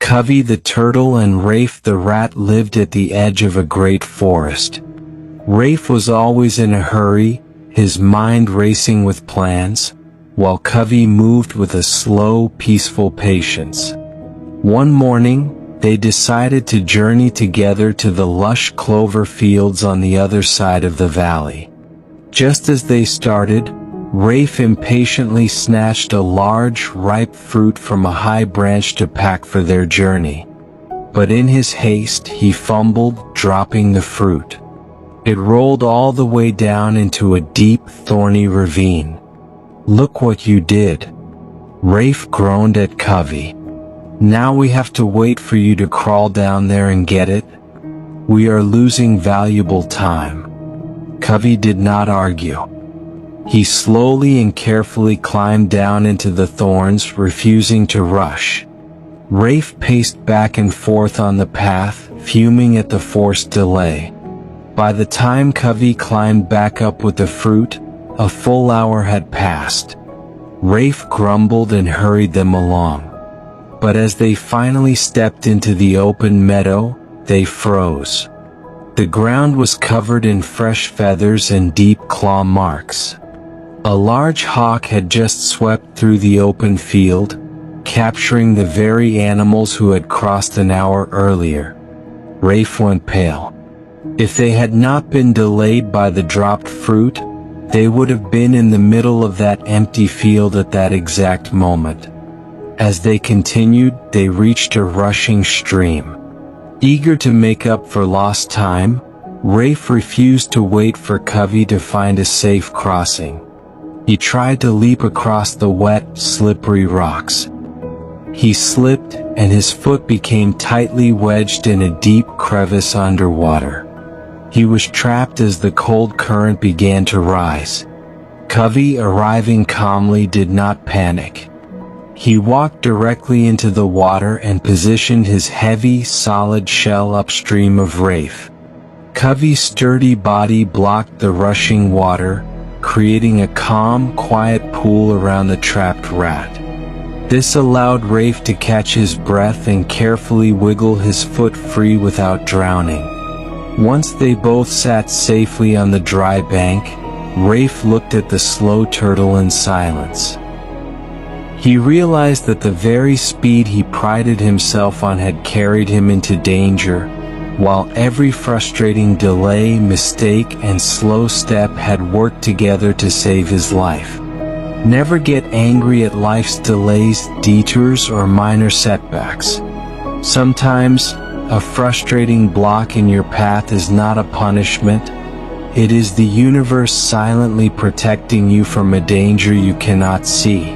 Kavi the turtle and Rafe the rat lived at the edge of a great forest. Rafe was always in a hurry, his mind racing with plans, while Kavi moved with a slow, peaceful patience. One morning, they decided to journey together to the lush clover fields on the other side of the valley. Just as they started, Rafe impatiently snatched a large, ripe fruit from a high branch to pack for their journey. But in his haste, he fumbled, dropping the fruit. It rolled all the way down into a deep, thorny ravine. "Look what you did," Rafe groaned at Kavi. "Now we have to wait for you to crawl down there and get it? We are losing valuable time." Kavi did not argue. He slowly and carefully climbed down into the thorns, refusing to rush. Rafe paced back and forth on the path, fuming at the forced delay. By the time Kavi climbed back up with the fruit, a full hour had passed. Rafe grumbled and hurried them along. But as they finally stepped into the open meadow, they froze. The ground was covered in fresh feathers and deep claw marks. A large hawk had just swept through the open field, capturing the very animals who had crossed an hour earlier. Rafe went pale. If they had not been delayed by the dropped fruit, they would have been in the middle of that empty field at that exact moment. As they continued, they reached a rushing stream. Eager to make up for lost time, Rafe refused to wait for Kavi to find a safe crossing. He tried to leap across the wet, slippery rocks. He slipped, and his foot became tightly wedged in a deep crevice underwater. He was trapped as the cold current began to rise. Kavi, arriving calmly, did not panic. He walked directly into the water and positioned his heavy, solid shell upstream of Rafe. Kavi's sturdy body blocked the rushing water, creating a calm, quiet pool around the trapped rat. This allowed Rafe to catch his breath and carefully wiggle his foot free without drowning. Once they both sat safely on the dry bank, Rafe looked at the slow turtle in silence. He realized that the very speed he prided himself on had carried him into danger, while every frustrating delay, mistake, and slow step had worked together to save his life. Never get angry at life's delays, detours, or minor setbacks. Sometimes, a frustrating block in your path is not a punishment. It is the universe silently protecting you from a danger you cannot see.